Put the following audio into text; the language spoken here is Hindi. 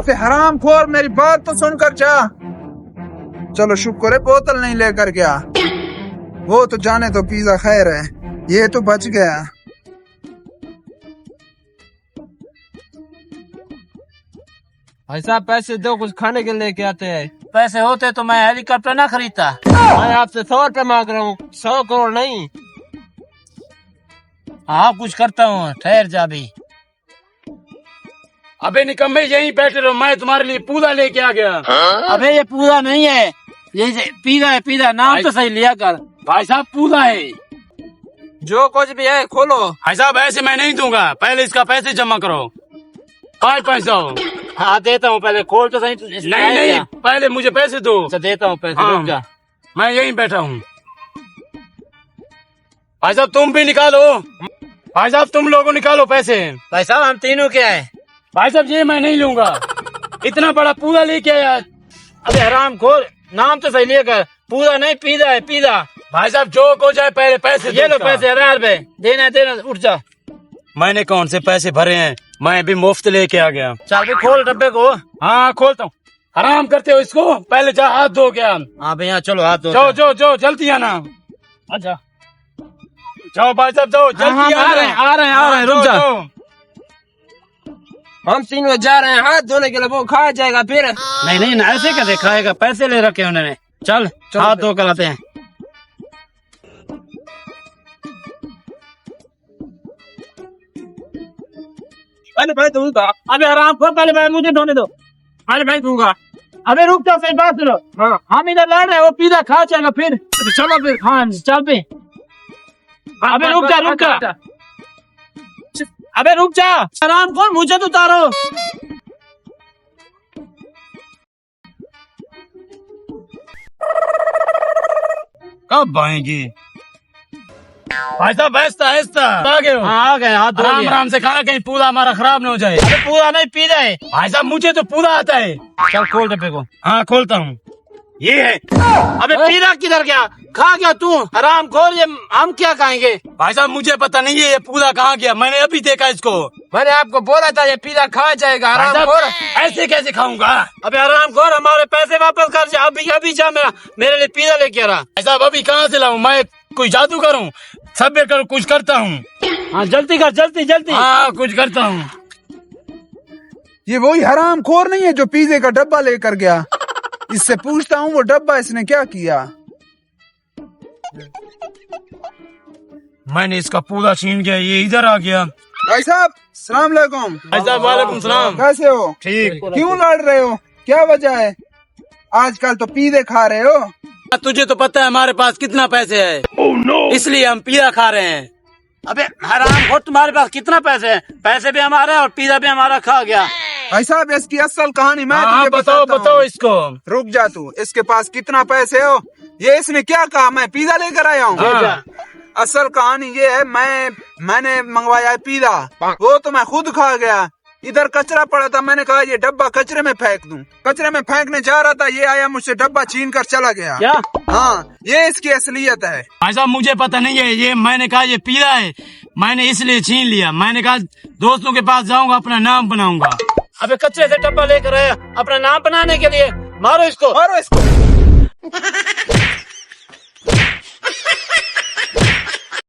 अबे हराम खोर, मेरी बात तो सुनकर जा। चलो शुक्र है बोतल नहीं लेकर गया, वो तो जाने तो पिज्जा खैर है, ये तो बच गया। भाई साहब पैसे दो, कुछ खाने के लेके आते हैं। पैसे होते तो मैं हेलीकॉप्टर ना खरीदता। मैं आपसे 100 रुपए मांग रहा हूँ, 100 करोड़ नहीं। हाँ कुछ करता हूँ, ठहर जा भी। अबे निकम्मे यहीं बैठे रहो, मैं तुम्हारे लिए पूजा लेके आ गया। अबे ये पूजा नहीं है, ये पीजा है, पीजा। नाम तो सही लिया कर। भाई साहब पूजा है। जो कुछ भी है खोलो। भाई साहब ऐसे मैं नहीं दूंगा, पहले इसका पैसे जमा करो। 500। हाँ देता हूँ, पहले खोल तो सही। नहीं नहीं, पहले मुझे पैसे दो। अच्छा देता हूँ पैसे, हाँ, रुक जा। मैं यहीं बैठा हूँ। भाई साहब तुम भी निकालो। भाई साहब तुम लोगों निकालो पैसे। भाई साहब हम तीनों क्या है? भाई साहब ये मैं नहीं लूंगा, इतना बड़ा पूजा लेके आया। अबे हराम खोल, नाम तो सही लिया कर। पूजा नहीं, पीजा है, पीजा। भाई साहब जो हो जाए पहले पैसे ये लो दो। पैसे, 1000 रुपए देना देना, उठ जा। मैंने कौन से पैसे भरे हैं, मैं भी मुफ्त लेके आ गया। चल भी खोल डब्बे को। हाँ खोलता हूँ। आराम करते हो इसको, पहले जा हाथ धो गया। हाँ भैया चलो हाथ धो। जाओ जाओ जाओ, जल्दी आना। अच्छा जाओ भाई साहब जाओ, जल्दी आ रहे हैं, आ रहे हैं, आ रहे हैं, रुक जा। हम 3 बजे जा रहे हैं, हाथ धोने के लिए, वो खा जाएगा फिर। नहीं नहीं, ऐसे कैसे खाएगा, पैसे ले रखे उन्होंने। चल हाथ धो कर आते हैं। अरे भाई दूंगा। अबे आराम खोल, पहले भाई मुझे धोने दो। अरे भाई दूंगा। अबे रुक जा, फिर बात सुनो। हाँ हम इधर लड़ रहे हैं, वो पिज्जा खा जाएगा फिर। चलो फिर। हाँ चल पे। अबे रुक जा, रुक जा। अबे रुक जा, आराम खोल, मुझे तो उतारो। कब आएंगे? भाई साहब ऐसा ऐसा आ गए हो। हाँ आ गए, हाथ धो आराम लिया। आराम से खाना, कहीं पूरा हमारा खराब न हो जाए। अबे पूरा नहीं, पीजा है। भाई साहब मुझे तो पूरा आता है। चल खोल डब्बे को। हाँ खोलता हूँ, ये है। अबे पीजा किधर गया? खा गया तू? आराम खोल, ये हम क्या खाएंगे? भाई साहब मुझे पता नहीं है ये पूरा कहाँ गया, मैंने अभी देखा इसको। मैंने आपको बोला था ये पिज्जा खा जाएगा। भाई आराम साहब, खोर। ऐसे कैसे खाऊंगा? अबे आराम खोल, हमारे पैसे वापस कर जा। अभी अभी जा, मेरे लिए पिज्जा लेके आ रहा। भाई साहब अभी कहाँ से लाऊं, मैं कोई जादू करूँ? सब्र करूँ, कुछ करता हूँ। हाँ जल्दी कर, जल्दी जल्दी। हाँ कुछ करता हूँ। ये वही हराम खोर नहीं है जो पिज्जे का डब्बा लेकर गया? इससे पूछता हूँ वो डब्बा इसने क्या किया। मैंने इसका पूरा छीन गया, ये इधर आ गया। भाई साहब सलाम अलैकुम। भाई साहब वालेकुम सलाम। कैसे हो? ठीक। क्यों लड़ रहे हो, क्या वजह है? आजकल तो पिज्जे खा रहे हो। तुझे तो पता है हमारे पास कितना पैसे है। इसलिए हम पिज्जा खा रहे हैं। अबे हराम खोल, तुम्हारे पास कितना पैसे हैं? पैसे भी हमारे और पिज्जा भी हमारा खा गया। भाई साहब इसकी असल कहानी मैं हाँ तुझे बताओ बताता बताओ हूँ। इसको। रुक जा तू, इसके पास कितना पैसे हो? ये इसने क्या कहा, मैं पिज्जा लेकर आया हूँ। हाँ। असल कहानी ये है, मैंने मंगवाया है पिज्जा, वो तो मैं खुद खा गया। इधर कचरा पड़ा था, मैंने कहा ये डब्बा कचरे में फेंक दूं। कचरे में फेंकने जा रहा था, ये आया मुझसे डब्बा छीन कर चला गया। क्या? हाँ ये इसकी असलियत है। भाई साहब मुझे पता नहीं है, ये मैंने कहा ये पिज्जा है, मैंने इसलिए छीन लिया। मैंने कहा दोस्तों के पास जाऊंगा, अपना नाम बनाऊंगा। अबे कच्चे से डब्बा लेकर आया अपना नाम बनाने के लिए। मारो इसको। मारो इसको।